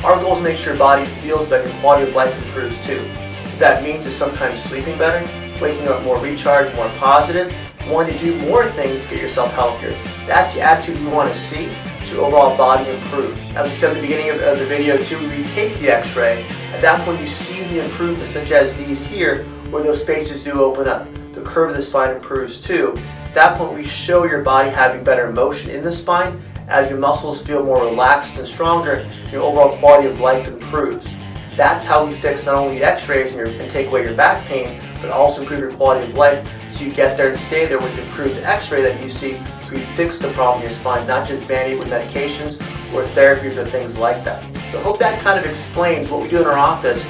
our goal is to make sure your body feels better, your quality of life improves too. What that means is sometimes sleeping better, waking up more recharged, more positive, wanting to do more things to get yourself healthier. That's the attitude we want to see, so your overall body improves. As we said at the beginning of the video too, we take the x-ray. At that point you see the improvements, such as these here, where those spaces do open up. The curve of the spine improves too. At that point we show your body having better motion in the spine. As your muscles feel more relaxed and stronger, your overall quality of life improves. That's how we fix not only the x-rays and take away your back pain, but also improve your quality of life, so you get there and stay there with the improved x-ray that you see, so we fix the problem in your spine, not just band-aid with medications or therapies or things like that. So I hope that kind of explains what we do in our office